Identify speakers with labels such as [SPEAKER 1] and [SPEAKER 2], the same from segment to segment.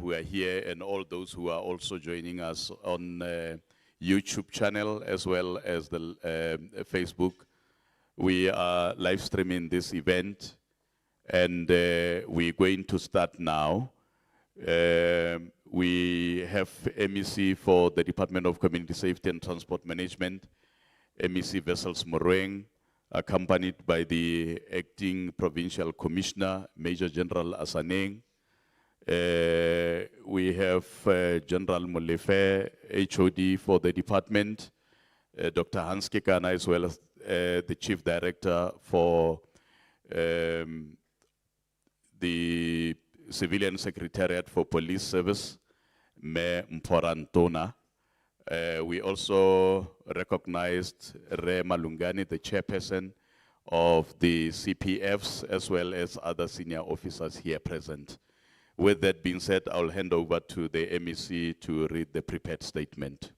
[SPEAKER 1] who are here and all those who are also joining us on YouTube channel as well as the Facebook. We are live streaming this event, and we're going to start now. We have MEC for the Department of Community Safety and Transport Management, MEC Wessels Morweng, accompanied by the Acting Provincial Commissioner, Major General Asaneng. We have General Molefe, HOD for the department, Dr. Hans Kekana, as well as the Chief Director for the Civilian Secretariat for Police Service, Me Mporantona. We also recognized Re Malungani, the chairperson of the CPFs, as well as other senior officers here present. With that being said, I'll hand over to the MEC to read the prepared statement.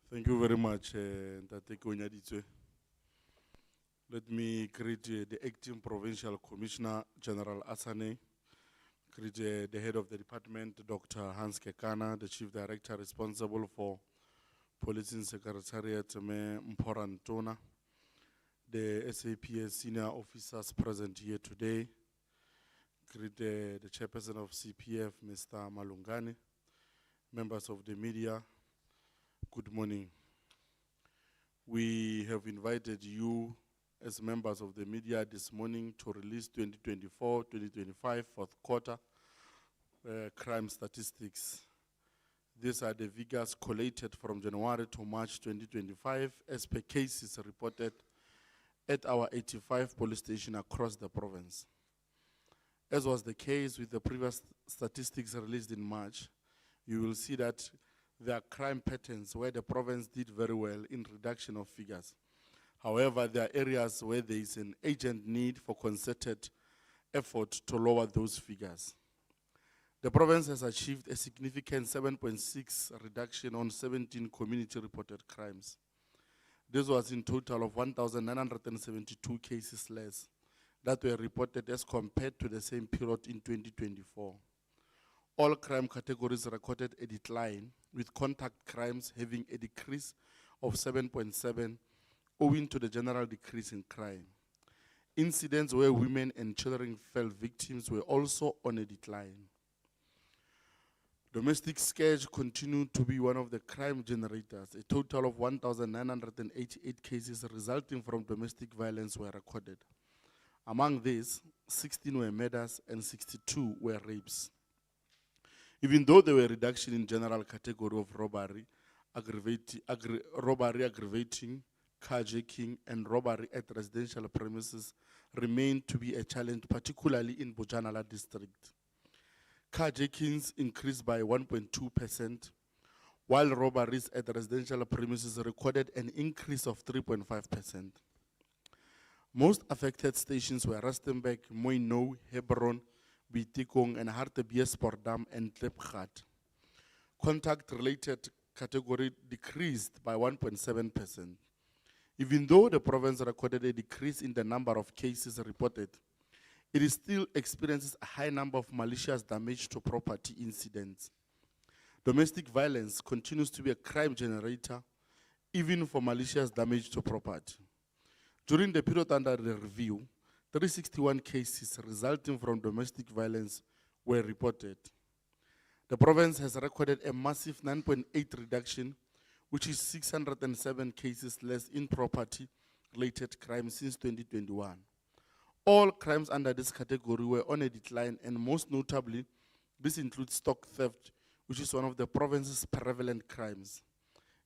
[SPEAKER 2] Thank you very much, Ntate Konyaditswe. Let me greet the Acting Provincial Commissioner, General Asaneng, greet the head of the department, Dr. Hans Kekana, the Chief Director responsible for Policing Secretariat, Me Mporantona, the SAPS senior officers present here today, greet the chairperson of CPF, Mr. Malungani, members of the media, good morning. We have invited you as members of the media this morning to release 2024-2025 fourth quarter crime statistics. These are the figures collated from January to March 2025 as per cases reported at our 85 police stations across the province. As was the case with the previous statistics released in March, you will see that there are crime patterns where the province did very well in reduction of figures. However, there are areas where there is an urgent need for concerted effort to lower those figures. The province has achieved a significant 7.6 reduction on 17 community-reported crimes. This was in total of 1,972 cases less that were reported as compared to the same period in 2024. All crime categories recorded a decline, with contact crimes having a decrease of 7.7, owing to the general decrease in crime. Incidents where women and children fell victims were also on a decline. Domestic scourge continued to be one of the crime generators. A total of 1,988 cases resulting from domestic violence were recorded. Among these, 16 were murders and 62 were rapes. Even though there were reduction in general category of robbery, aggravating, carjacking, and robbery at residential premises remained to be a challenge, particularly in Bojanala district. Carjackings increased by 1.2%, while robberies at residential premises recorded an increase of 3.5%. Most affected stations were Rustenburg, Mooinoe, Hebron, Bitikong, and Hartbeespoort and Klipgat. Contact-related category decreased by 1.7%. Even though the province recorded a decrease in the number of cases reported, it still experiences a high number of malicious damage to property incidents. Domestic violence continues to be a crime generator, even for malicious damage to property. During the period under the review, 361 cases resulting from domestic violence were reported. The province has recorded a massive 9.8 reduction, which is 607 cases less in property-related crimes since 2021. All crimes under this category were on a decline, and most notably, this includes stock theft, which is one of the province's prevalent crimes.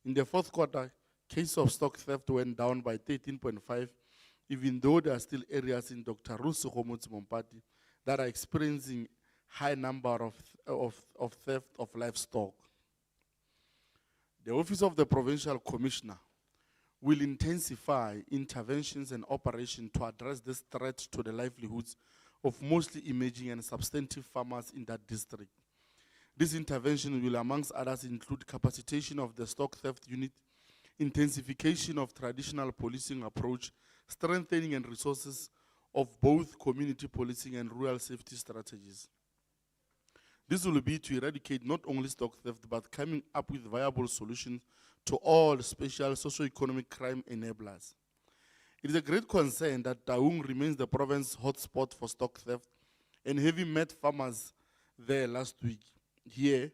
[SPEAKER 2] In the fourth quarter, cases of stock theft went down by 13.5, even though there are still areas in Dr. Rusu Mompati that are experiencing high number of theft of livestock. The Office of the Provincial Commissioner will intensify interventions and operations to address this threat to the livelihoods of mostly emerging and substantive farmers in that district. This intervention will, amongst others, include capacitation of the stock theft unit, intensification of traditional policing approach, strengthening and resources of both community policing and rural safety strategies. This will be to eradicate not only stock theft, but coming up with viable solutions to all special socio-economic crime enablers. It is a great concern that Taung remains the province's hotspot for stock theft, and having met farmers there last week, here,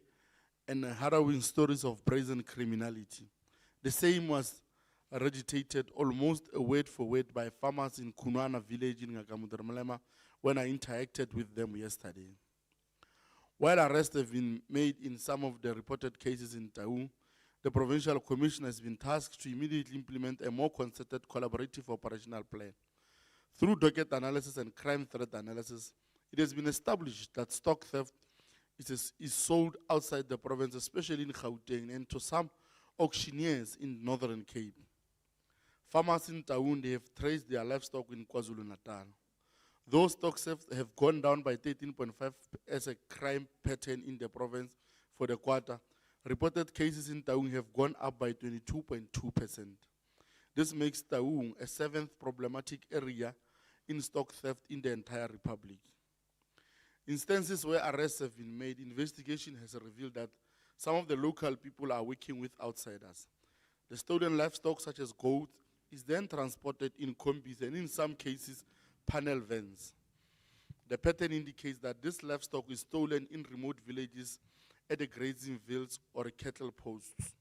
[SPEAKER 2] and harrowing stories of brazen criminality. The same was regurgitated almost word for word by farmers in Kunwana village in Ngakamudermalema when I interacted with them yesterday. While arrests have been made in some of the reported cases in Taung, the Provincial Commission has been tasked to immediately implement a more concerted collaborative operational plan. Through docket analysis and crime threat analysis, it has been established that stock theft is sold outside the province, especially in Gauteng and to some auctioneers in Northern Cape. Farmers in Taung, they have traced their livestock in KwaZulu-Natal. Those stock thefts have gone down by 13.5% as a crime pattern in the province for the quarter. Reported cases in Taung have gone up by 22.2%. This makes Taung a 7th problematic area in stock theft in the entire republic. Instances where arrests have been made, investigation has revealed that some of the local people are working with outsiders. The stolen livestock, such as goat, is then transported in combis and in some cases, panel vans. The pattern indicates that this livestock is stolen in remote villages at the grazing fields or cattle posts.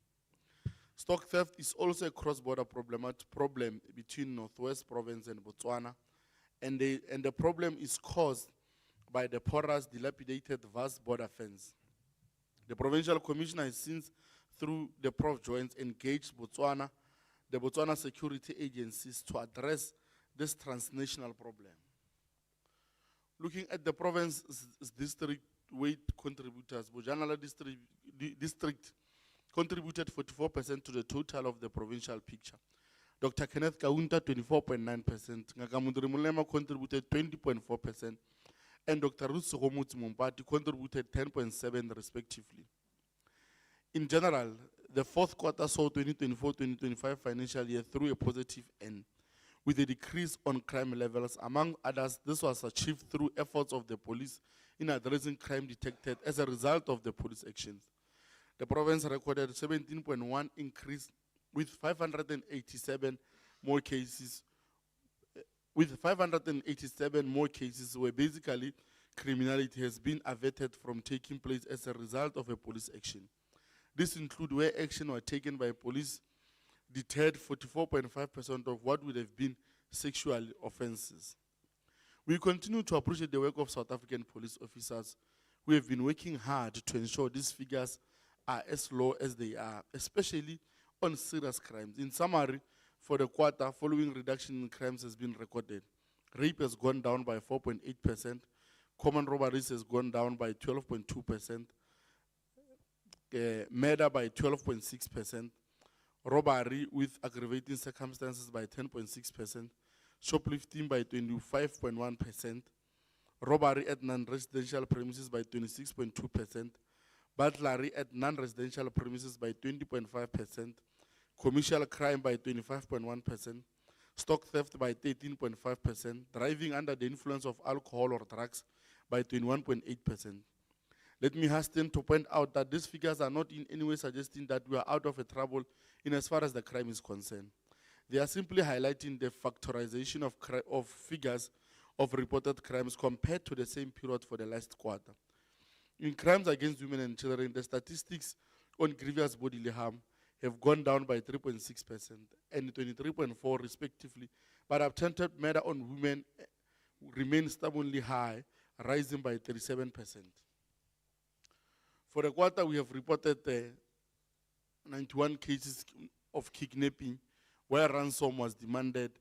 [SPEAKER 2] Stock theft is also a cross-border problem between Northwest Province and Botswana, and the problem is caused by the porous, dilapidated, vast border fence. The Provincial Commissioner has since, through the Prov joints, engaged the Botswana security agencies to address this transnational problem. Looking at the province's district weight contributors, Bojanala district contributed 44% to the total of the provincial picture. Dr. Kenneth Kaunta, 24.9%, Ngakamundri Mulema contributed 20.4%, and Dr. Ruth Sogomuti Mumpati contributed 10.7% respectively. In general, the fourth quarter saw 2024-2025 financial year through a positive end, with a decrease on crime levels. Among others, this was achieved through efforts of the police in addressing crime detected as a result of the police actions. The province recorded 17.1 increase with 587 more cases, where basically criminality has been averted from taking place as a result of a police action. This includes where action was taken by police deterred 44.5% of what would have been sexual offenses. We continue to appreciate the work of South African police officers who have been working hard to ensure these figures are as low as they are, especially on serious crimes. In summary, for the quarter, following reduction in crimes has been recorded. Rape has gone down by 4.8%, common robberies has gone down by 12.2%, murder by 12.6%, robbery with aggravating circumstances by 10.6%, shoplifting by 25.1%, robbery at non-residential premises by 26.2%, burglary at non-residential premises by 20.5%, commercial crime by 25.1%, stock theft by 13.5%, driving under the influence of alcohol or drugs by 21.8%. Let me hasten to point out that these figures are not in any way suggesting that we are out of trouble in as far as the crime is concerned. They are simply highlighting the factorization of figures of reported crimes compared to the same period for the last quarter. In crimes against women and children, the statistics on grievous bodily harm have gone down by 3.6% and 23.4% respectively, but attempted murder on women remains stubbornly high, rising by 37%. For the quarter, we have reported 91 cases of kidnapping, where ransom was demanded,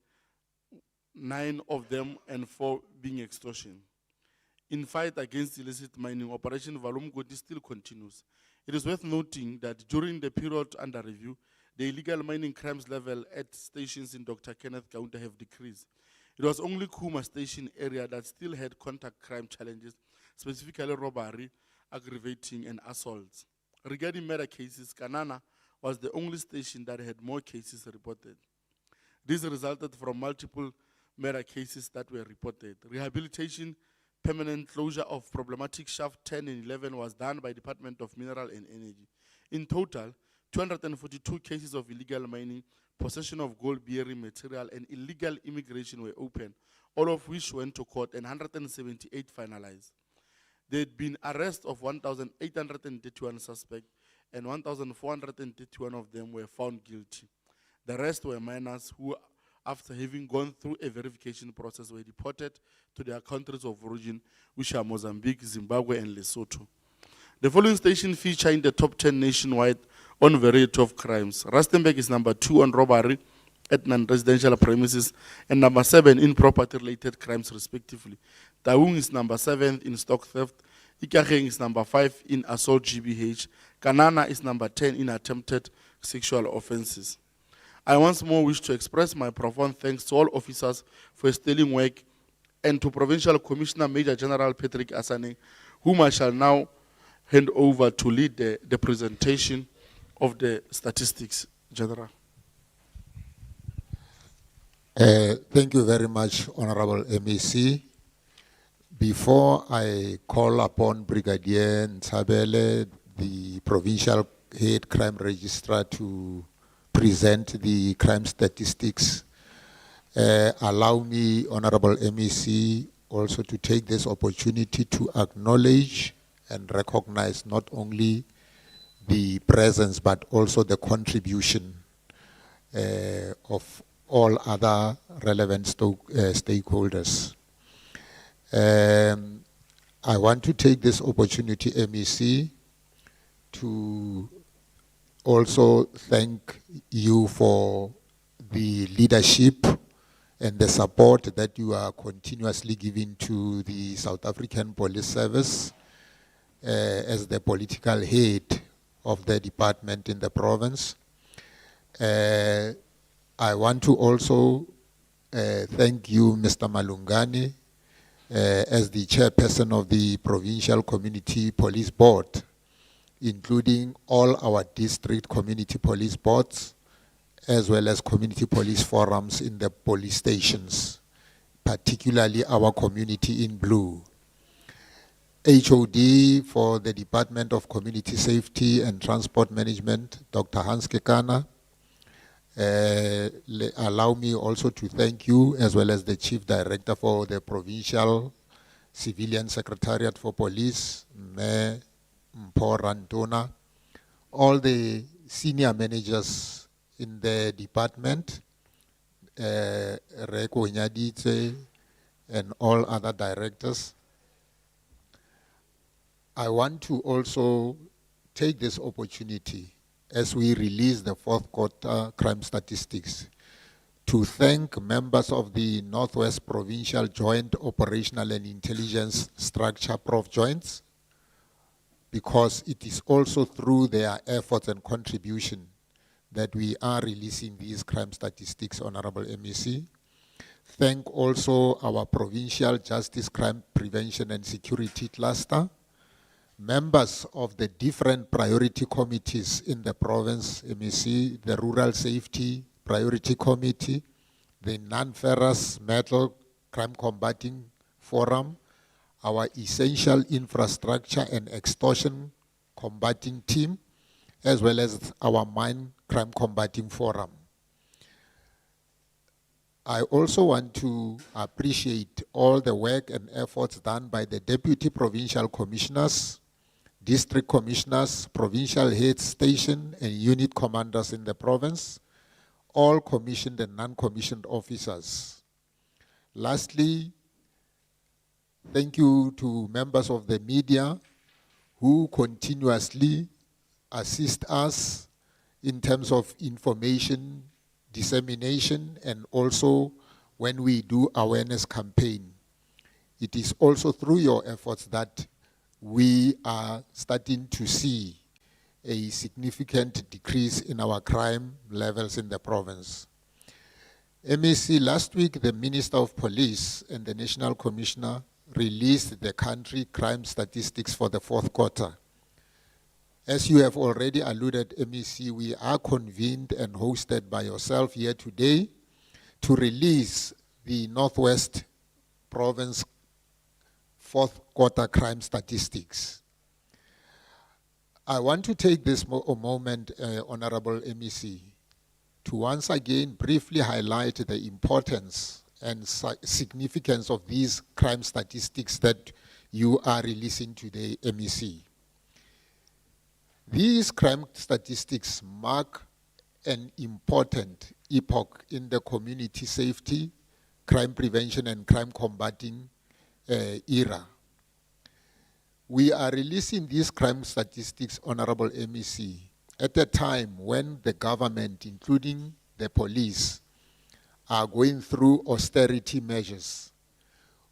[SPEAKER 2] 9 of them and 4 being extortion. In fight against illicit mining, Operation Valumgodi still continues. It is worth noting that during the period under review, the illegal mining crimes level at stations in Dr. Kenneth Kaunta have decreased. It was only Kuma station area that still had contact crime challenges, specifically robbery, aggravating, and assaults. Regarding murder cases, Kanana was the only station that had more cases reported. This resulted from multiple murder cases that were reported. Rehabilitation, permanent closure of problematic shaft 10 and 11 was done by Department of Mineral and Energy. In total, 242 cases of illegal mining, possession of gold-bearing material, and illegal immigration were opened, all of which went to court, and 178 finalized. There had been arrests of 1,831 suspects, and 1,431 of them were found guilty. The rest were minors who, after having gone through a verification process, were deported to their countries of origin, which are Mozambique, Zimbabwe, and Lesotho. The following stations feature in the top 10 nationwide on variety of crimes. Rustenburg is number 2 on robbery at non-residential premises, and number 7 in property-related crimes, respectively. Taung is number 7 in stock theft. Ikageng is number 5 in assault GBH. Kanana is number 10 in attempted sexual offenses. I once more wish to express my profound thanks to all officers for sterling work, and to Provincial Commissioner Major General Patrick Asaneng, whom I shall now hand over to lead the presentation of the statistics, General.
[SPEAKER 3] Thank you very much, Honorable MEC. Before I call upon Brigadier Ntshabele, the Provincial Head Crime Registrar, to present the crime statistics, allow me, Honorable MEC, also to take this opportunity to acknowledge and recognize not only the presence but also the contribution of all other relevant stakeholders. I want to take this opportunity, MEC, to also thank you for the leadership and the support that you are continuously giving to the South African Police Service as the political head of the department in the province. I want to also thank you, Mr. Malungani, as the chairperson of the Provincial Community Police Board, including all our district community police boards, as well as community police forums in the police stations, particularly our community in blue. HOD for the Department of Community Safety and Transport Management, Dr. Hans Kekana. Allow me also to thank you, as well as the Chief Director for the Provincial Civilian Secretariat for Police, Me Mporantona, all the senior managers in the department, Reko Nyaditse, and all other directors. I want to also take this opportunity as we release the fourth quarter crime statistics to thank members of the Northwest Provincial Joint Operational and Intelligence Structure Prov joints, because it is also through their efforts and contribution that we are releasing these crime statistics, Honorable MEC. Thank also our Provincial Justice Crime Prevention and Security Cluster, members of the different priority committees in the province, MEC, the Rural Safety Priority Committee, the Non-Ferrous Metal Crime Combating Forum, our Essential Infrastructure and Extortion Combating Team, as well as our Mine Crime Combating Forum. I also want to appreciate all the work and efforts done by the Deputy Provincial Commissioners, District Commissioners, Provincial Heads, Station and Unit Commanders in the province, all commissioned and non-commissioned officers. Lastly, thank you to members of the media who continuously assist us in terms of information dissemination, and also when we do awareness campaign. It is also through your efforts that we are starting to see a significant decrease in our crime levels in the province. MEC, last week the Minister of Police and the National Commissioner released the country crime statistics for the fourth quarter. As you have already alluded, MEC, we are convened and hosted by yourself here today to release the Northwest Province fourth quarter crime statistics. I want to take this moment, Honorable MEC, to once again briefly highlight the importance and significance of these crime statistics that you are releasing today, MEC. These crime statistics mark an important epoch in the community safety, crime prevention, and crime combating era. We are releasing these crime statistics, Honorable MEC, at a time when the government, including the police, are going through austerity measures,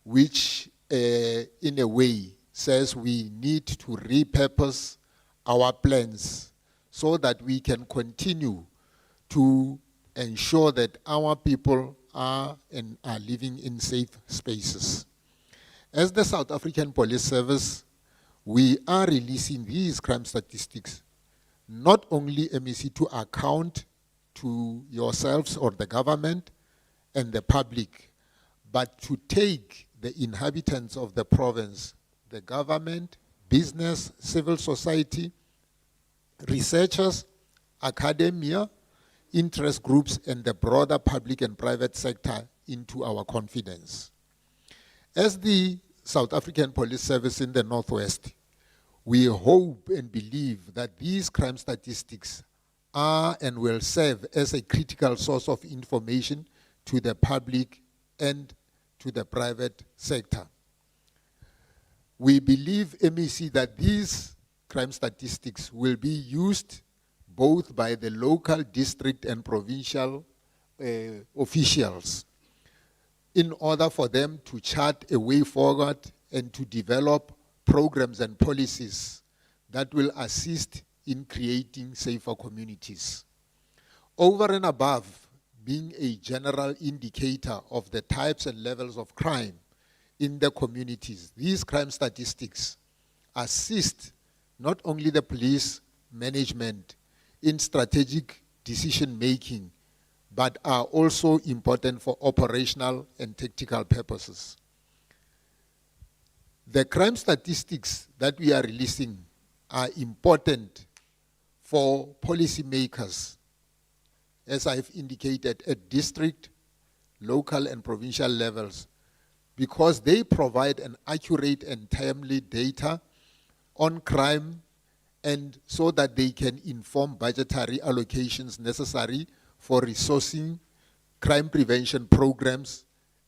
[SPEAKER 3] which in a way says we need to repurpose our plans so that we can continue to ensure that our people are living in safe spaces. As the South African Police Service, we are releasing these crime statistics, not only, MEC, to account to yourselves or the government and the public, but to take the inhabitants of the province, the government, business, civil society, researchers, academia, interest groups, and the broader public and private sector into our confidence. As the South African Police Service in the Northwest, we hope and believe that these crime statistics are and will serve as a critical source of information to the public and to the private sector. We believe, MEC, that these crime statistics will be used both by the local, district, and provincial officials in order for them to chart a way forward and to develop programs and policies that will assist in creating safer communities. Over and above being a general indicator of the types and levels of crime in the communities, these crime statistics assist not only the police management in strategic decision-making, but are also important for operational and tactical purposes. The crime statistics that we are releasing are important for policymakers, as I've indicated, at district, local, and provincial levels, because they provide an accurate and timely data on crime, and so that they can inform budgetary allocations necessary for resourcing crime prevention programs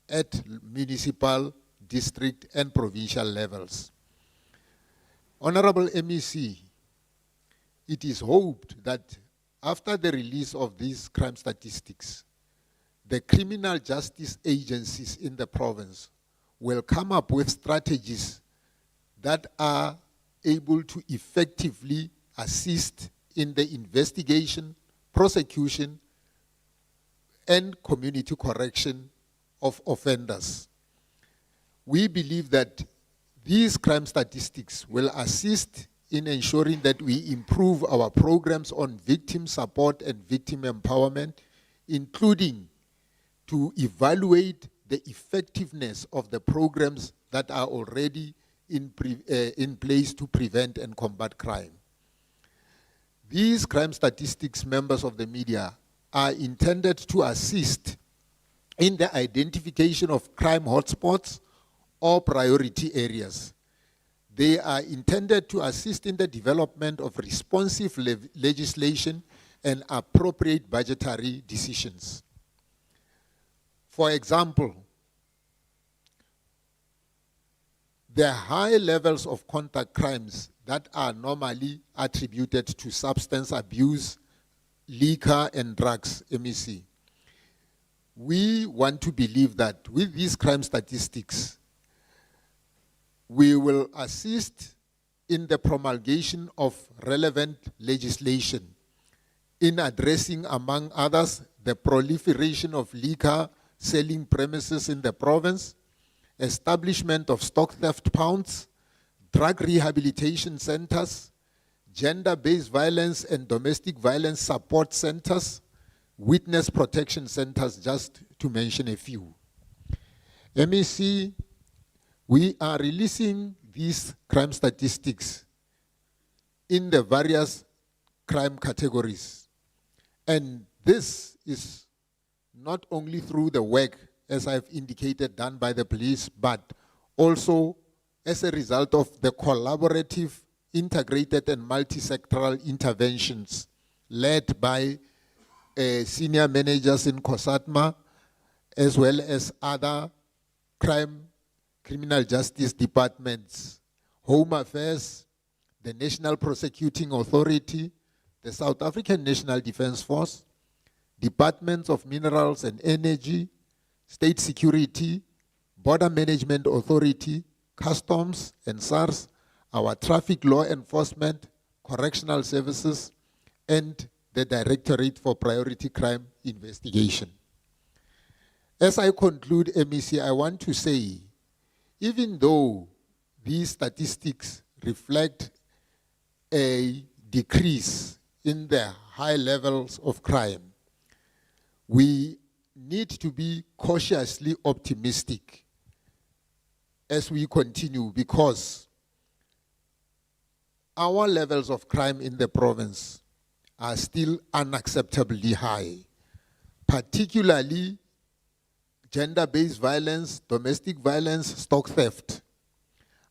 [SPEAKER 3] at municipal, district, and provincial levels. Honorable MEC, it is hoped that after the release of these crime statistics, the criminal justice agencies in the province will come up with strategies that are able to effectively assist in the investigation, prosecution, and community correction of offenders. We believe that these crime statistics will assist in ensuring that we improve our programs on victim support and victim empowerment, including to evaluate the effectiveness of the programs that are already in place to prevent and combat crime. These crime statistics, members of the media, are intended to assist in the identification of crime hotspots or priority areas. They are intended to assist in the development of responsive legislation and appropriate budgetary decisions. For example, the high levels of contact crimes that are normally attributed to substance abuse, liquor, and drugs, MEC. We want to believe that with these crime statistics, we will assist in the promulgation of relevant legislation in addressing, among others, the proliferation of liquor selling premises in the province, establishment of stock theft pounds, drug rehabilitation centers, gender-based violence and domestic violence support centers, witness protection centers, just to mention a few. MEC, we are releasing these crime statistics in the various crime categories. And this is not only through the work, as I've indicated, done by the police, but also as a result of the collaborative, integrated and multi-sectoral interventions led by senior managers in COSATMA, as well as other criminal justice departments, Home Affairs, the National Prosecuting Authority, the South African National Defence Force, Departments of Minerals and Energy, State Security, Border Management Authority, Customs and SARS, our Traffic Law Enforcement, Correctional Services, and the Directorate for Priority Crime Investigation. As I conclude, MEC, I want to say, even though these statistics reflect a decrease in the high levels of crime, we need to be cautiously optimistic as we continue, because our levels of crime in the province are still unacceptably high, particularly gender-based violence, domestic violence, stock theft.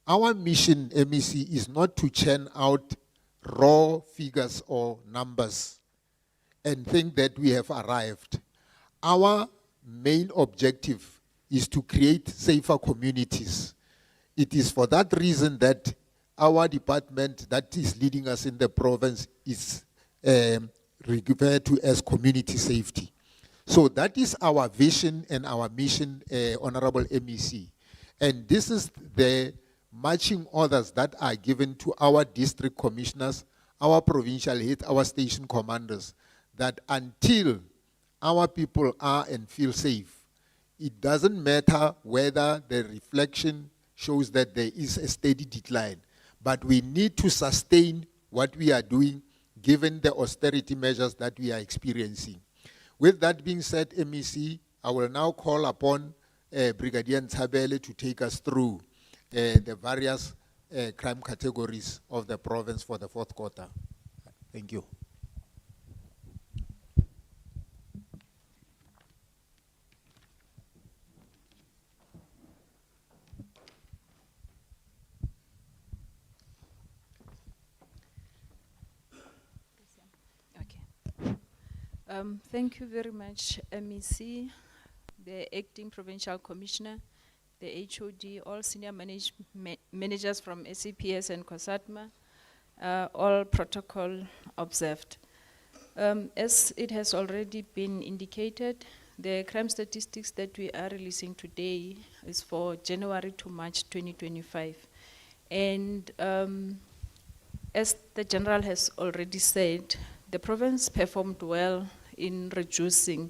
[SPEAKER 3] Our mission, MEC, is not to churn out raw figures or numbers and think that we have arrived. Our main objective is to create safer communities. It is for that reason that our department that is leading us in the province is referred to as community safety. So that is our vision and our mission, Honorable MEC. And this is the marching orders that are given to our district commissioners, our provincial heads, our station commanders, that until our people are and feel safe, it doesn't matter whether the reflection shows that there is a steady decline, but we need to sustain what we are doing given the austerity measures that we are experiencing. With that being said, MEC, I will now call upon Brigadier Ntshabele to take us through the various crime categories of the province for the fourth quarter. Thank you.
[SPEAKER 4] Thank you very much, MEC, the Acting Provincial Commissioner, the HOD, all senior managers from SAPS and COSATMA, all protocol observed. As it has already been indicated, the crime statistics that we are releasing today is for January to March 2025. And as the General has already said, the province performed well in reducing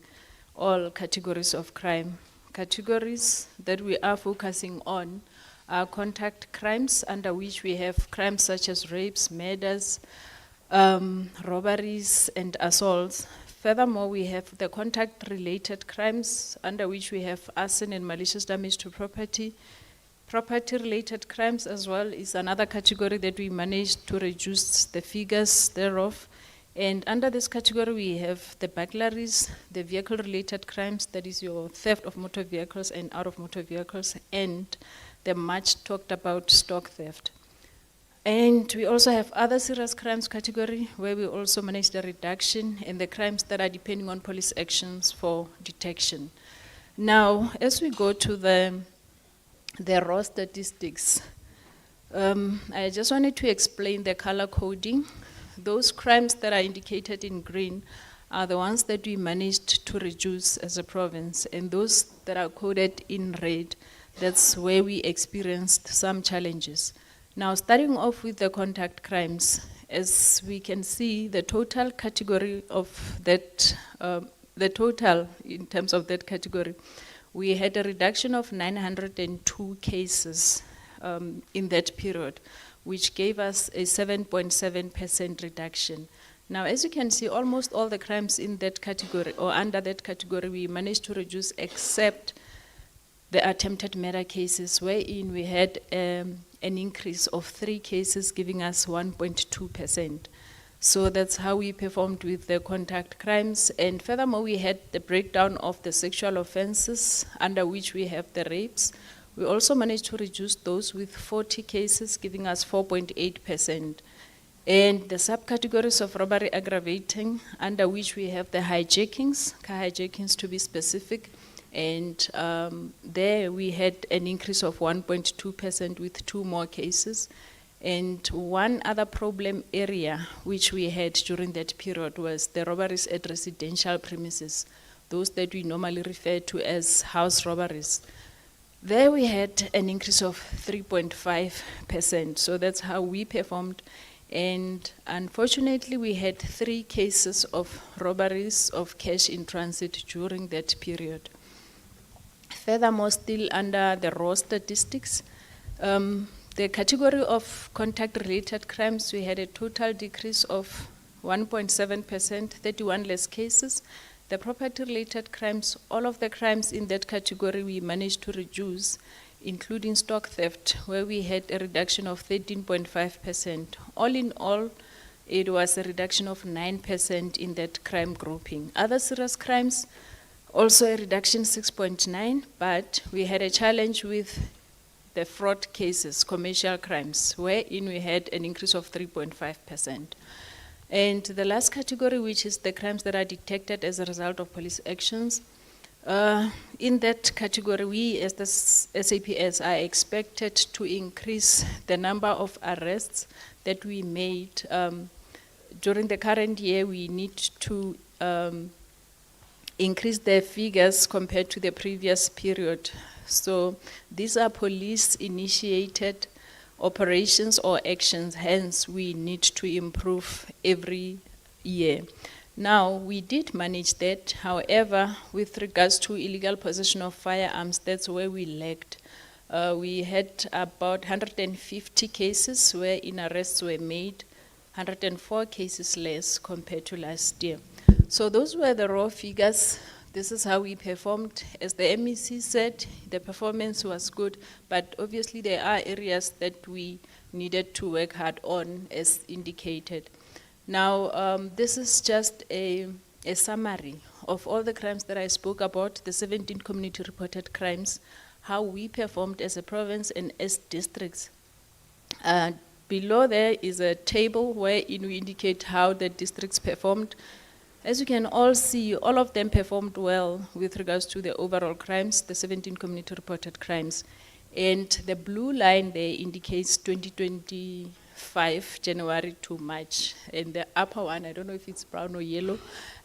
[SPEAKER 4] all categories of crime. Categories that we are focusing on are contact crimes, under which we have crimes such as rapes, murders, robberies, and assaults. Furthermore, we have the contact-related crimes, under which we have arson and malicious damage to property. Property-related crimes as well is another category that we managed to reduce the figures thereof. And under this category, we have the burglaries, the vehicle-related crimes, that is your theft of motor vehicles and out of motor vehicles, and the much talked about stock theft. And we also have other serious crimes category, where we also manage the reduction in the crimes that are depending on police actions for detection. Now, as we go to the raw statistics, I just wanted to explain the color coding. Those crimes that are indicated in green are the ones that we managed to reduce as a province, and those that are coded in red, that's where we experienced some challenges. Now, starting off with the contact crimes, as we can see, the total category of that, the total in terms of that category, we had a reduction of 902 cases in that period, which gave us a 7.7% reduction. Now, as you can see, almost all the crimes in that category, or under that category, we managed to reduce except the attempted murder cases, wherein we had an increase of 3 cases, giving us 1.2%. So that's how we performed with the contact crimes. And furthermore, we had the breakdown of the sexual offenses, under which we have the rapes. We also managed to reduce those with 40 cases, giving us 4.8%. And the subcategories of robbery aggravating, under which we have the hijackings, car hijackings to be specific, and there we had an increase of 1.2% with 2 more cases. And one other problem area which we had during that period was the robberies at residential premises, those that we normally refer to as house robberies. There we had an increase of 3.5%, so that's how we performed. And unfortunately, we had 3 cases of robberies of cash in transit during that period. Furthermore, still under the raw statistics, the category of contact-related crimes, we had a total decrease of 1.7%, 31 less cases. The property-related crimes, all of the crimes in that category we managed to reduce, including stock theft, where we had a reduction of 13.5%. All in all, it was a reduction of 9% in that crime grouping. Other serious crimes, also a reduction 6.9%, but we had a challenge with the fraud cases, commercial crimes, wherein we had an increase of 3.5%. And the last category, which is the crimes that are detected as a result of police actions, in that category, we as the SAPS are expected to increase the number of arrests that we made. During the current year, we need to increase the figures compared to the previous period. So these are police-initiated operations or actions, hence we need to improve every year. Now, we did manage that. However, with regards to illegal possession of firearms, that's where we lagged. We had about 150 cases wherein arrests were made, 104 cases less compared to last year. So those were the raw figures. This is how we performed. As the MEC said, the performance was good, but obviously there are areas that we needed to work hard on, as indicated. Now, this is just a summary of all the crimes that I spoke about, the 17 community-reported crimes, how we performed as a province and as districts. Below there is a table wherein we indicate how the districts performed. As you can all see, all of them performed well with regards to the overall crimes, the 17 community-reported crimes. And the blue line there indicates 2025, January to March. And the upper one, I don't know if it's brown or yellow,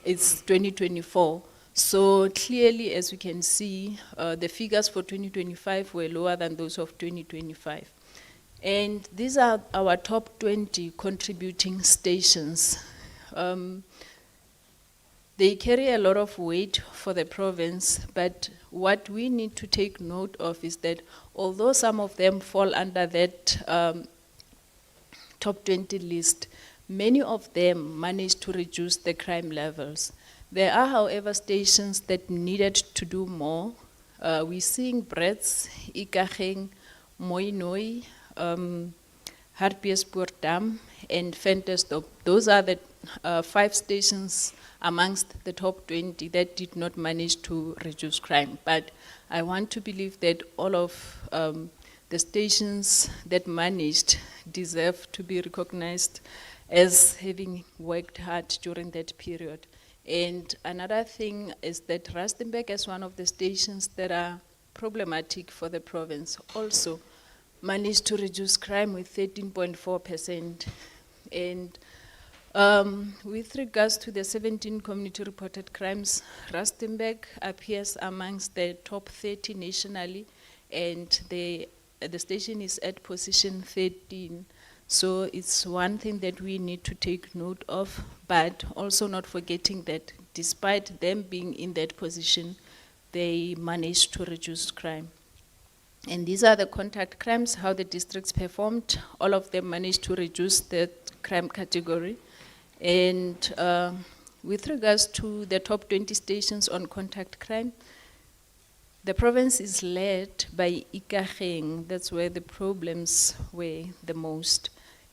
[SPEAKER 4] it's 2024. So clearly, as we can see, the figures for 2025 were lower than those of 2025. And these are our top 20 contributing stations. They carry a lot of weight for the province, but what we need to take note of is that although some of them fall under that top 20 list, many of them managed to reduce the crime levels. There are, however, stations that needed to do more. We're seeing Bretts, Ikageng, Moinoi, Hartbeespoort Dam, and Ventersdorp. Those are the 5 stations amongst the top 20 that did not manage to reduce crime. But I want to believe that all of the stations that managed deserve to be recognized as having worked hard during that period. And another thing is that Rustenburg is one of the stations that are problematic for the province, also managed to reduce crime with 13.4%. And with regards to the 17 community-reported crimes, Rustenburg appears amongst the top 30 nationally, and the station is at position 13. So it's one thing that we need to take note of, but also not forgetting that despite them being in that position, they managed to reduce crime. And these are the contact crimes, how the districts performed. All of them managed to reduce the crime category. And with regards to the top 20 stations on contact crime, the province is led by Ikageng. That's where the problems were the most.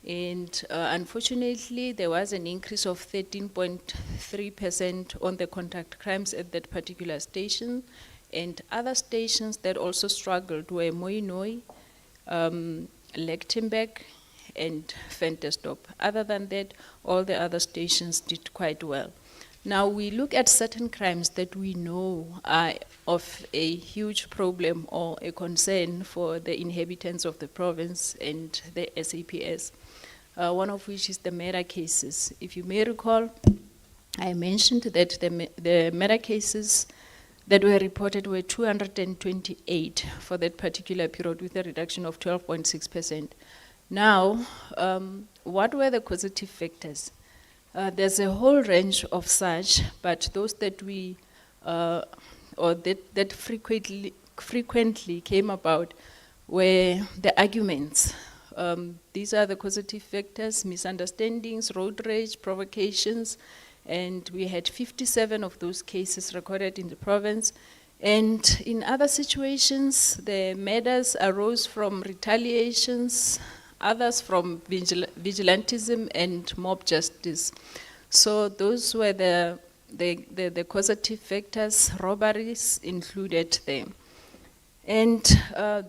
[SPEAKER 4] And unfortunately, there was an increase of 13.3% on the contact crimes at that particular station. And other stations that also struggled were Mooinooi, Lichtenburg, and Ventersdorp. Other than that, all the other stations did quite well. Now we look at certain crimes that we know are of a huge problem or a concern for the inhabitants of the province and the SAPS. One of which is the murder cases. If you may recall, I mentioned that the murder cases that were reported were 228 for that particular period, with a reduction of 12.6%. Now, what were the causative factors? There's a whole range of such, but those that we, that frequently came about were the arguments. These are the causative factors: misunderstandings, road rage, provocations, and we had 57 of those cases recorded in the province. And in other situations, the murders arose from retaliations, others from vigilantism and mob justice. So those were the causative factors. Robberies included them. And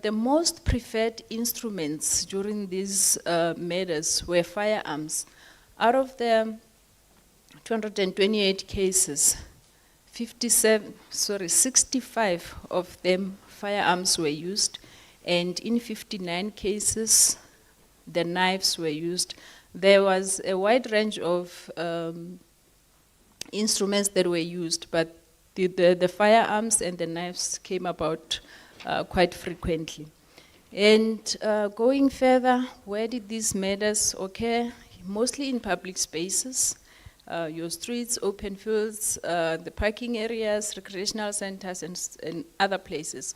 [SPEAKER 4] the most preferred instruments during these murders were firearms. Out of the 228 cases, 65 of them firearms were used, and in 59 cases, the knives were used. There was a wide range of instruments that were used, but the firearms and the knives came about quite frequently. And going further, where did these murders occur? Mostly in public spaces, your streets, open fields, the parking areas, recreational centers, and other places.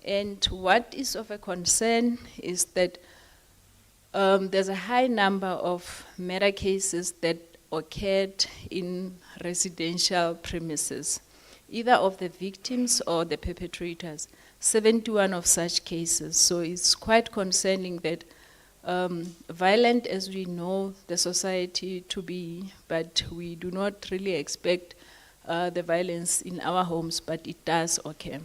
[SPEAKER 4] And what is of a concern is that there's a high number of murder cases that occurred in residential premises, either of the victims or the perpetrators. 71 of such cases. So it's quite concerning that violent as we know the society to be, but we do not really expect the violence in our homes, but it does occur.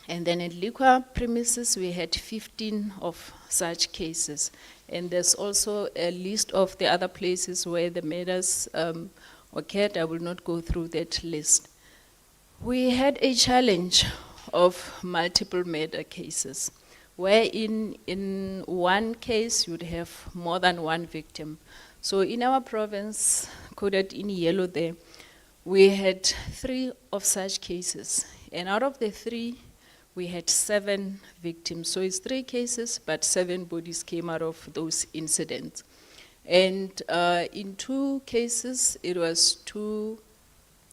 [SPEAKER 4] And then at liquor premises, we had 15 of such cases. And there's also a list of the other places where the murders occurred. I will not go through that list. We had a challenge of multiple murder cases, where in one case you'd have more than one victim. So in our province, coded in yellow there, we had 3 of such cases. And out of the 3, we had 7 victims. So it's 3 cases, but 7 bodies came out of those incidents. And in 2 cases, it was 2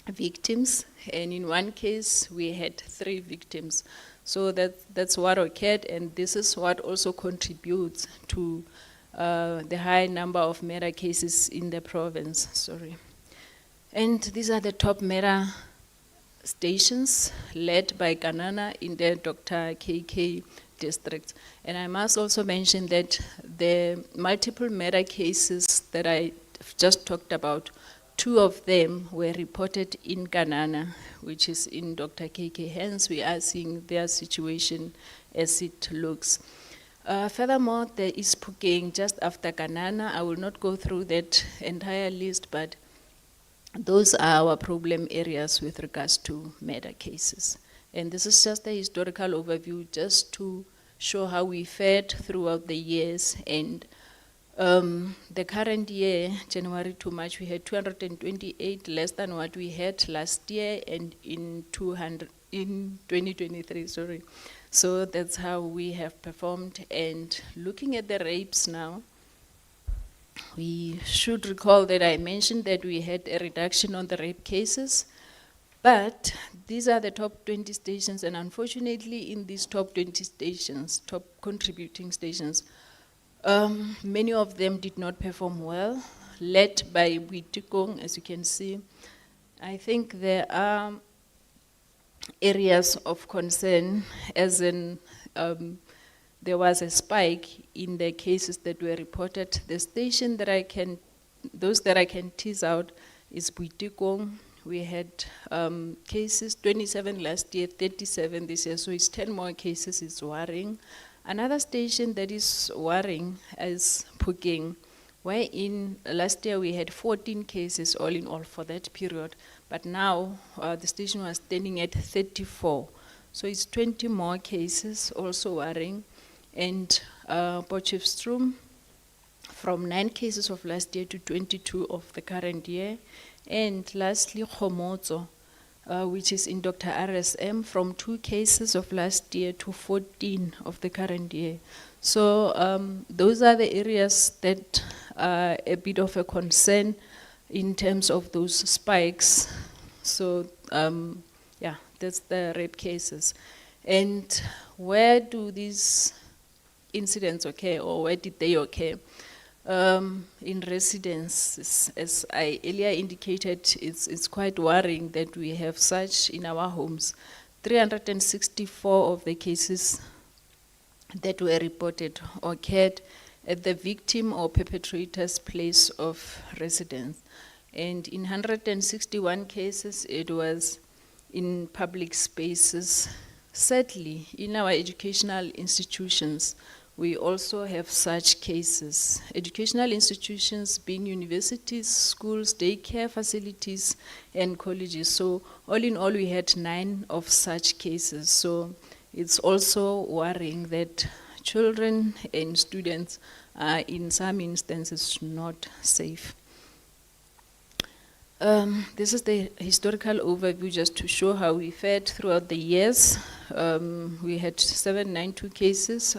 [SPEAKER 4] victims, and in one case, we had 3 victims. So that's what occurred, and this is what also contributes to the high number of murder cases in the province. Sorry. And these are the top murder stations led by Kanana in the Dr. KK district. And I must also mention that the multiple murder cases that I just talked about, 2 of them were reported in Kanana, which is in Dr. KK. Hence, we are seeing their situation as it looks. Furthermore, there is Phokeng just after Kanana. I will not go through that entire list, but those are our problem areas with regards to murder cases. And this is just a historical overview just to show how we fared throughout the years. And the current year, January to March, we had 228 less than what we had last year, and in 2023, sorry. So that's how we have performed. And looking at the rapes now, we should recall that I mentioned that we had a reduction on the rape cases, but these are the top 20 stations, and unfortunately in these top 20 stations, top contributing stations, many of them did not perform well, led by Witikong, as you can see. I think there are areas of concern, as in there was a spike in the cases that were reported. The station that those that I can tease out is Buitikong. We had cases, 27 last year, 37 this year, so it's 10 more cases, it's worrying. Another station that is worrying is Phokeng, where in last year we had 14 cases all in all for that period, but now the station was standing at 34. So it's 20 more cases, also worrying. And Potchefstroom, from 9 cases of last year to 22 of the current year. And lastly, Khomotso, which is in Dr. RSM, from 2 cases of last year to 14 of the current year. So those are the areas that are a bit of a concern in terms of those spikes. So yeah, that's the rape cases. And where do these incidents occur, or where did they occur? In residences, as I earlier indicated, it's quite worrying that we have such in our homes. 364 of the cases that were reported occurred at the victim or perpetrator's place of residence. And in 161 cases, it was in public spaces. Sadly, in our educational institutions, we also have such cases. Educational institutions being universities, schools, daycare facilities, and colleges. So all in all, we had 9 of such cases. So it's also worrying that children and students are in some instances not safe. This is the historical overview just to show how we fared throughout the years. We had 792 cases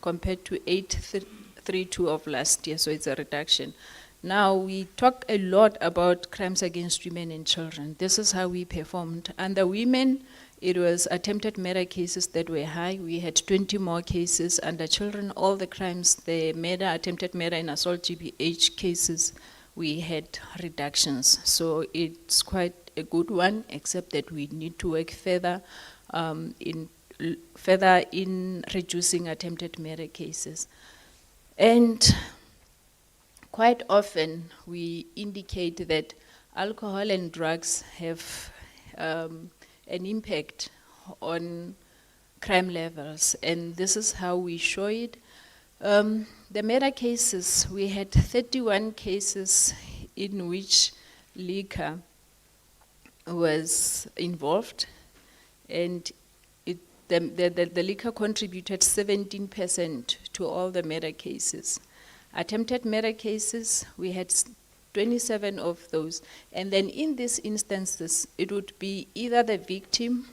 [SPEAKER 4] compared to 832 of last year, so it's a reduction. Now, we talk a lot about crimes against women and children. This is how we performed. Under women, it was attempted murder cases that were high. We had 20 more cases. Under children, all the crimes, the murder, attempted murder, and assault GBH cases, we had reductions. So it's quite a good one, except that we need to work further in reducing attempted murder cases. And quite often we indicate that alcohol and drugs have an impact on crime levels, and this is how we show it. The murder cases, we had 31 cases in which liquor was involved, and the liquor contributed 17% to all the murder cases. Attempted murder cases, we had 27 of those. And then in these instances, it would be either the victim,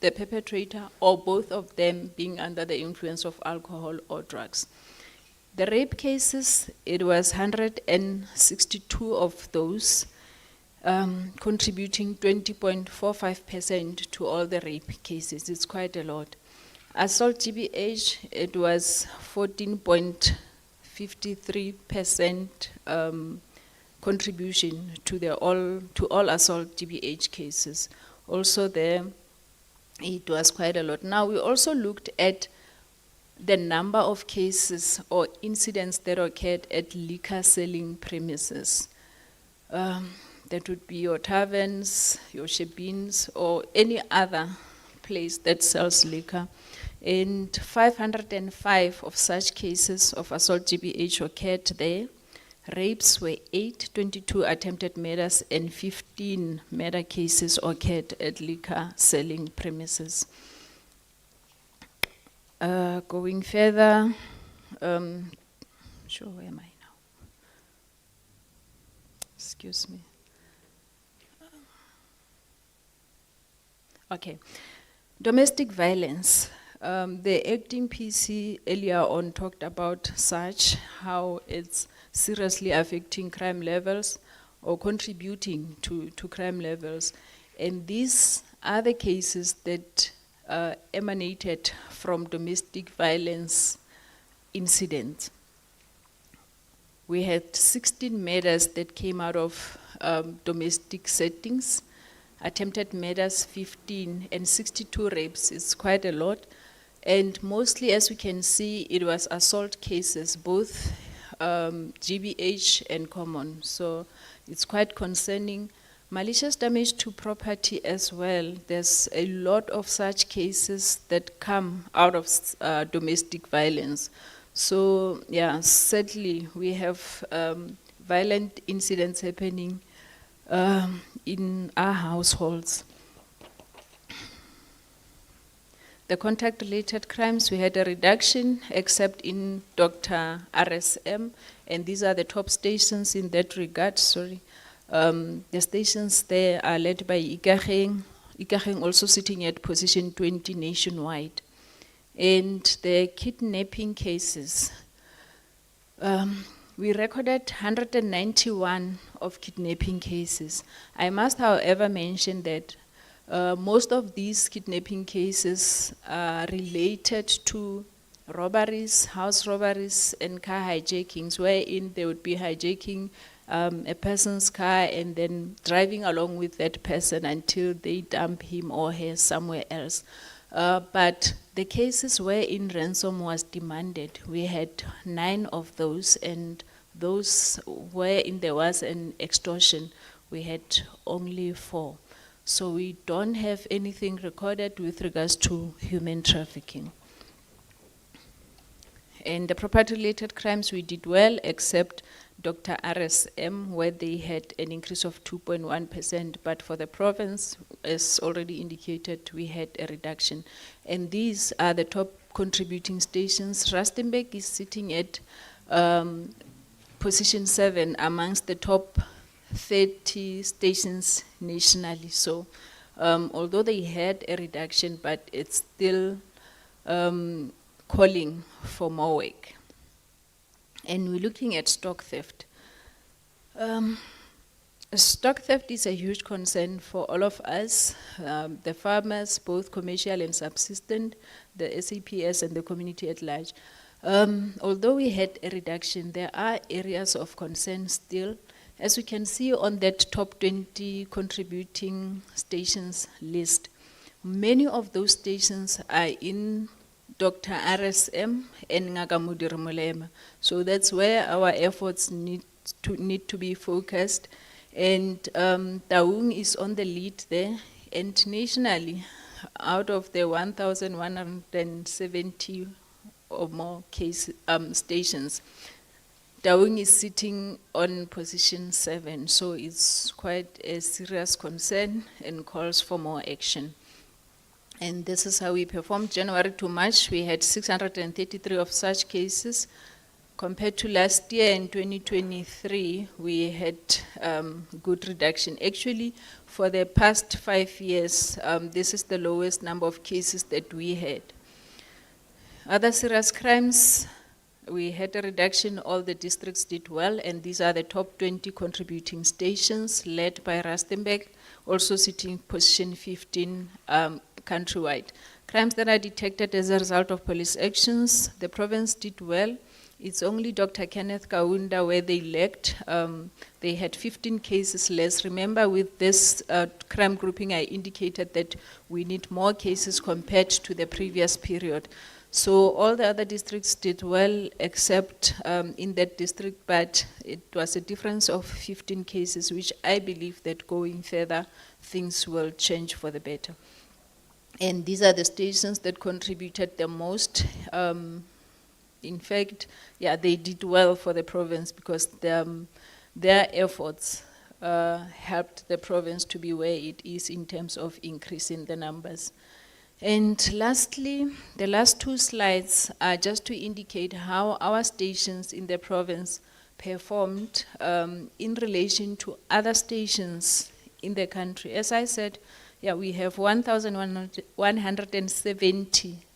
[SPEAKER 4] the perpetrator, or both of them being under the influence of alcohol or drugs. The rape cases, it was 162 of those, contributing 20.45% to all the rape cases. It's quite a lot. Assault GBH, it was 14.53% contribution to all assault GBH cases. Also there, it was quite a lot. Now we also looked at the number of cases or incidents that occurred at liquor selling premises. That would be your taverns, your shebeens, or any other place that sells liquor. And 505 of such cases of assault GBH occurred there. Rapes were 8, 22 attempted murders, and 15 murder cases occurred at liquor selling premises. Going further, sure, where am I now? Excuse me. Okay, domestic violence. The acting PC earlier on talked about such, how it's seriously affecting crime levels or contributing to crime levels. And these are the cases that emanated from domestic violence incidents. We had 16 murders that came out of domestic settings. attempted murders 15, and 62 rapes. It's quite a lot. And mostly, as we can see, it was assault cases, both GBH and common. So it's quite concerning. Malicious damage to property as well. There's a lot of such cases that come out of domestic violence. So yeah, sadly, we have violent incidents happening in our households. The contact-related crimes, we had a reduction, except in Dr. RSM, and these are the top stations in that regard, sorry. The stations there are led by Ikageng also sitting at position 20 nationwide. And the kidnapping cases, we recorded 191 of kidnapping cases. I must, however, mention that most of these kidnapping cases are related to robberies, house robberies, and car hijackings, wherein they would be hijacking a person's car and then driving along with that person until they dump him or her somewhere else. But the cases wherein ransom was demanded, we had 9 of those, and those wherein there was an extortion, we had only 4. So we don't have anything recorded with regards to human trafficking. And the property-related crimes, we did well, except Dr. RSM, where they had an increase of 2.1%, but for the province, as already indicated, we had a reduction. And these are the top contributing stations. Rustenburg is sitting at position 7 amongst the top 30 stations nationally. So although they had a reduction, but it's still calling for more work. And we're looking at stock theft. Stock theft is a huge concern for all of us, the farmers, both commercial and subsistent, the SAPS and the community at large. Although we had a reduction, there are areas of concern still. As we can see on that top 20 contributing stations list, many of those stations are in Dr. RSM and Ngagamudi Remolema. So that's where our efforts need to be focused. And Taung is on the lead there. And nationally, out of the 1,170 or more stations, Taung is sitting on position 7. So it's quite a serious concern and calls for more action. And this is how we performed. January to March, we had 633 of such cases. Compared to last year in 2023, we had good reduction. Actually, for the past 5 years, this is the lowest number of cases that we had. Other serious crimes, we had a reduction. All the districts did well, and these are the top 20 contributing stations led by Rustenburg, also sitting position 15 countrywide. Crimes that are detected as a result of police actions, the province did well. It's only Dr. Kenneth Kaunda where they lacked. They had 15 cases less. Remember, with this crime grouping, I indicated that we need more cases compared to the previous period. So all the other districts did well, except in that district, but it was a difference of 15 cases, which I believe that going further, things will change for the better. And these are the stations that contributed the most. In fact, yeah, they did well for the province because their efforts helped the province to be where it is in terms of increasing the numbers. And lastly, the last 2 slides are just to indicate how our stations in the province performed in relation to other stations in the country. As I said, yeah, we have 1,170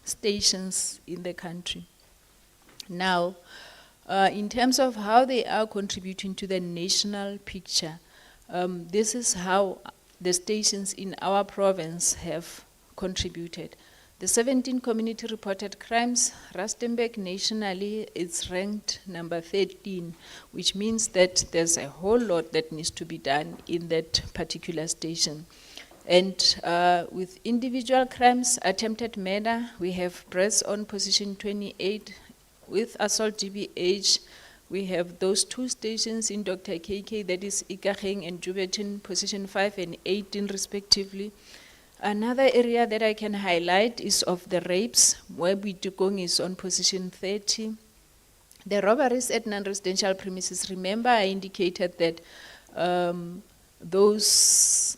[SPEAKER 4] stations in the country. Now, in terms of how they are contributing to the national picture, this is how the stations in our province have contributed. The 17 community reported crimes, Rustenburg nationally is ranked number 13, which means that there's a whole lot that needs to be done in that particular station. And with individual crimes, attempted murder, we have Breast on position 28. With assault GBH, we have those two stations in Dr. KK, that is Ikageng and Juberton, position 5 and 18 respectively. Another area that I can highlight is of the rapes, where Butukong is on position 30. The robberies at non-residential premises, remember I indicated that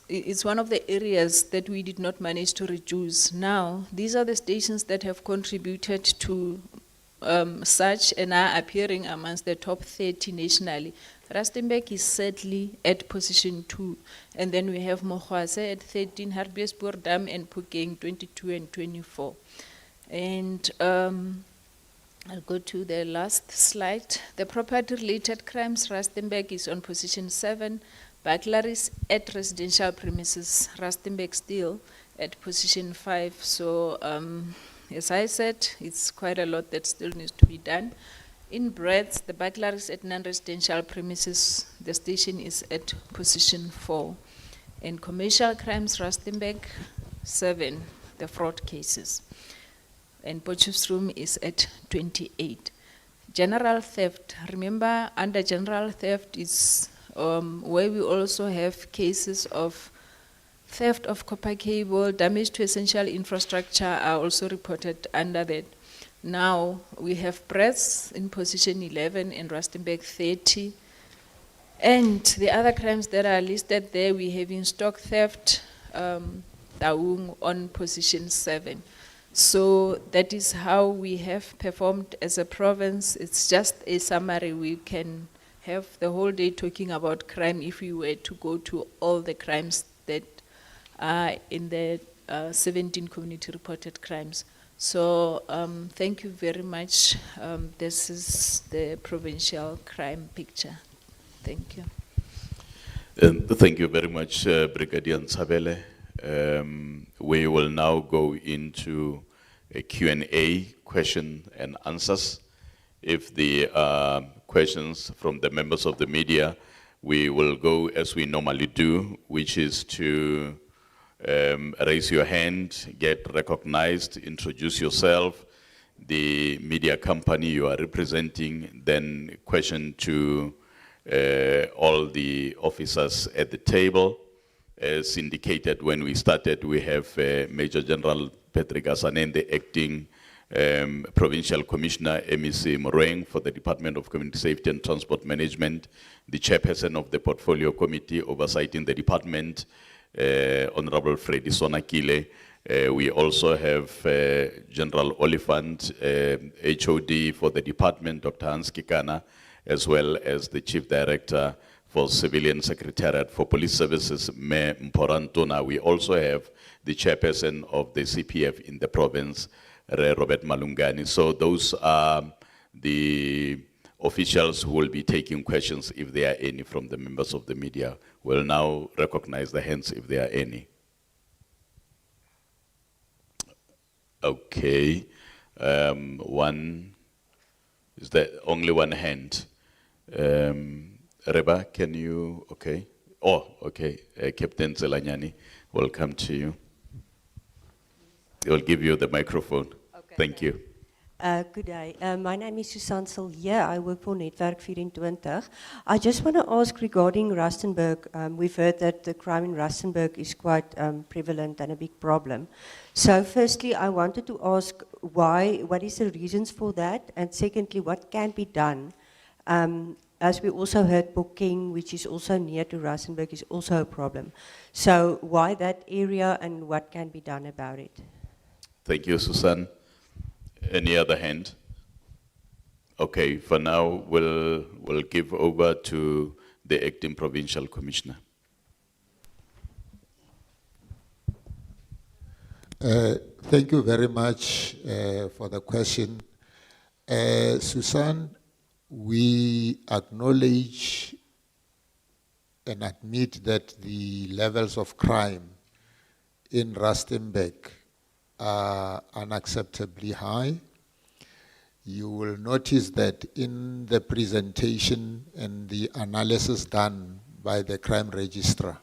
[SPEAKER 4] it's one of the areas that we did not manage to reduce. Now, these are the stations that have contributed to such and are appearing amongst the top 30 nationally. Rustenburg is sadly at position 2. And then we have Mohwase at 13, Hartbeespoort Dam and Phokeng 22 and 24. And I'll go to the last slide. The property-related crimes, Rustenburg is on position 7. Burglaries at residential premises, Rustenburg still at position 5. So, as I said, it's quite a lot that still needs to be done. In Breads, the burglaries at non-residential premises, the station is at position 4. And commercial crimes, Rustenburg, 7, the fraud cases. And Potchefstroom is at 28. General theft, remember under general theft is where we also have cases of theft of copper cable, damage to essential infrastructure are also reported under that. Now, we have Press in position 11 and Rustenburg 30. And the other crimes that are listed there, we have in stock theft, Taung on position 7. So that is how we have performed as a province. It's just a summary. We can have the whole day talking about crime if we were to go to all the crimes that are in the 17 community reported crimes. So thank you very much. This is the provincial crime picture. Thank you.
[SPEAKER 1] Thank you very much, Brigadier Ntshabele. We will now go into a Q&A, question and answers. If the questions from the members of the media, we will go as we normally do, which is to raise your hand, get recognized, introduce yourself, the media company you are representing, then question to all the officers at the table. As indicated when we started, we have Major General Patrick Asaneng, the acting Provincial Commissioner, MEC Morweng for the Department of Community Safety and Transport Management, the Chairperson of the Portfolio Committee oversighting the department, Honorable Freddy Sonakile. We also have General Oliphant, HOD for the department, Dr. Hans Kikana, as well as the Chief Director for Civilian Secretariat for Police Services, Me Mporantona. We also have the Chairperson of the CPF in the province, Robert Malungani. So those are the officials who will be taking questions if there are any from the members of the media. We'll now recognize the hands if there are any. Okay, is there only one hand? Reba, can you, okay. Oh, okay, Captain Zelanyani, welcome to you. We'll give you the microphone. Okay, thank you.
[SPEAKER 5] Good day. My name is Susan Silje. I work for Netwerk 24. I just want to ask regarding Rustenburg. We've heard that the crime in Rustenburg is quite prevalent and a big problem. So firstly, I wanted to ask what is the reasons for that? And secondly, what can be done? As we also heard, Phokeng, which is also near to Rustenburg, is also a problem. So why that area and what can be done about it?
[SPEAKER 1] Thank you, Susan. Any other hand? Okay, for now, we'll give over to the acting provincial commissioner.
[SPEAKER 3] Thank you very much for the question. Susan, we acknowledge and admit that the levels of crime in Rustenburg are unacceptably high. You will notice that in the presentation and the analysis done by the crime registrar,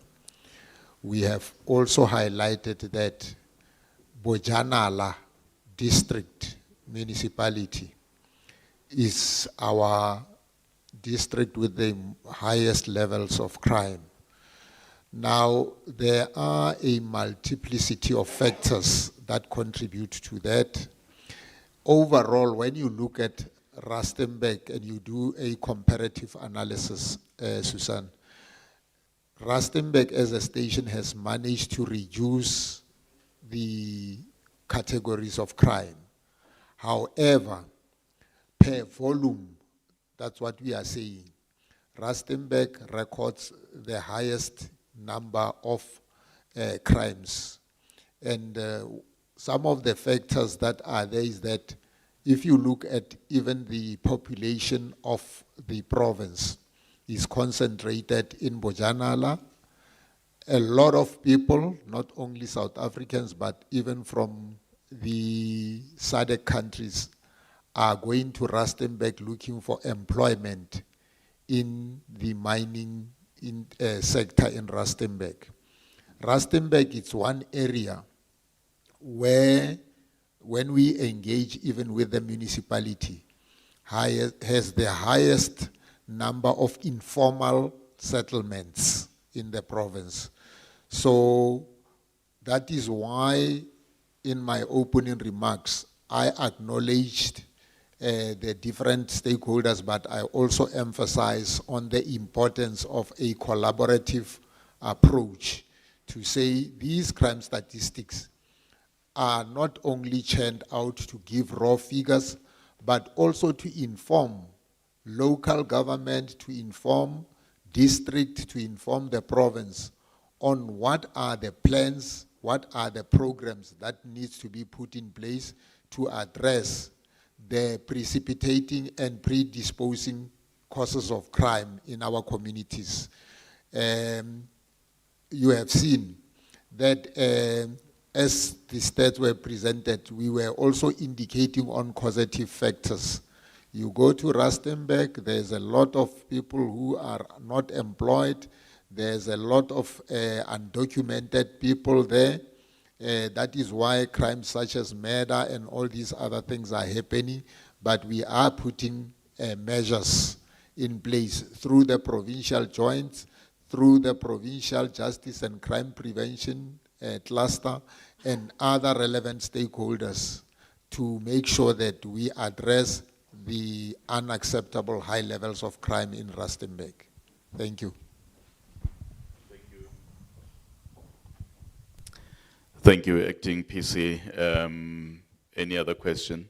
[SPEAKER 3] we have also highlighted that Bojanala district municipality is our district with the highest levels of crime. Now, there are a multiplicity of factors that contribute to that. Overall, when you look at Rustenburg and you do a comparative analysis, Susan, Rustenburg as a station has managed to reduce the categories of crime. However, per volume, that's what we are saying, Rustenburg records the highest number of crimes. And some of the factors that are there is that if you look at even the population of the province is concentrated in Bojanala, a lot of people, not only South Africans, but even from the SADC countries, are going to Rustenburg looking for employment in the mining sector in Rustenburg. Rustenburg is one area where, when we engage even with the municipality, has the highest number of informal settlements in the province. So that is why in my opening remarks, I acknowledged the different stakeholders, but I also emphasize on the importance of a collaborative approach to say these crime statistics are not only churned out to give raw figures, but also to inform local government, to inform district, to inform the province on what are the plans, what are the programs that needs to be put in place to address the precipitating and predisposing causes of crime in our communities. You have seen that as the stats were presented, we were also indicating on causative factors. You go to Rustenburg, there's a lot of people who are not employed. There's a lot of undocumented people there. That is why crimes such as murder and all these other things are happening. But we are putting measures in place through the provincial joints, through the provincial justice and crime prevention cluster, and other relevant stakeholders to make sure that we address the unacceptable high levels of crime in Rustenburg. Thank you.
[SPEAKER 1] Thank you, Acting PC. Any other question?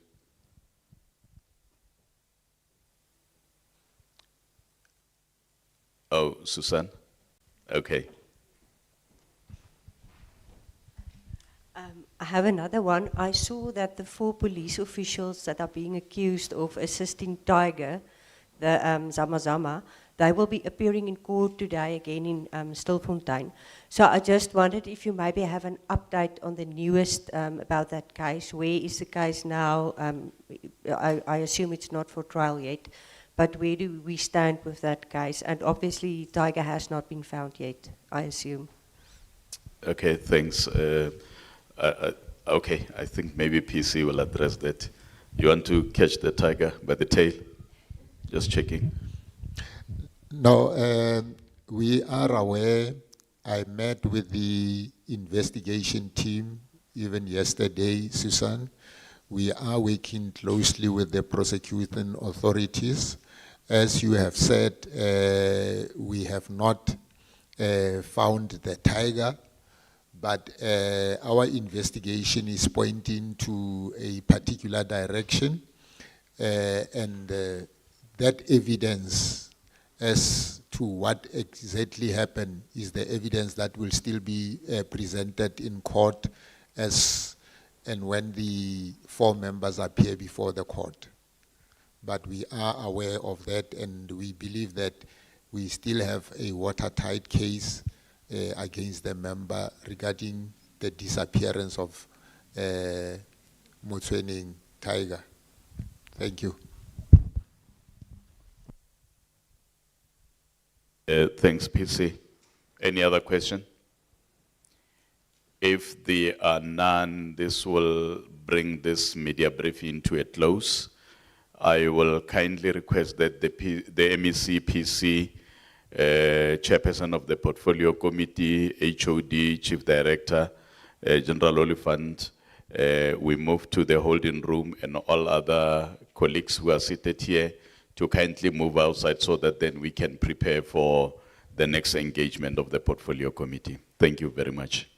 [SPEAKER 1] Oh, Susan? Okay.
[SPEAKER 5] I have another one. I saw that the 4 police officials that are being accused of assisting Tiger, the Zamazama, they will be appearing in court today again in Stilfontein. So I just wondered if you maybe have an update on the newest about that case. Where is the case now? I assume it's not for trial yet, but where do we stand with that case? And obviously Tiger has not been found yet, I assume.
[SPEAKER 1] Okay, thanks. Okay, I think maybe PC will address that. You want to catch the tiger by the tail? Just checking.
[SPEAKER 3] No, we are aware. I met with the investigation team even yesterday, Susan. We are working closely with the prosecuting authorities. As you have said, we have not found the tiger, but our investigation is pointing to a particular direction, and that evidence as to what exactly happened is the evidence that will still be presented in court as and when the 4 members appear before the court. But we are aware of that, and we believe that we still have a watertight case against the member regarding the disappearance of Motswening Tiger. Thank you.
[SPEAKER 1] Thanks, PC. Any other question? If there are none, this will bring this media briefing to a close. I will kindly request that the MEC PC, Chairperson of the Portfolio Committee, HOD, Chief Director, General Oliphant, we move to the holding room, and all other colleagues who are seated here to kindly move outside so that then we can prepare for the next engagement of the Portfolio Committee. Thank you very much.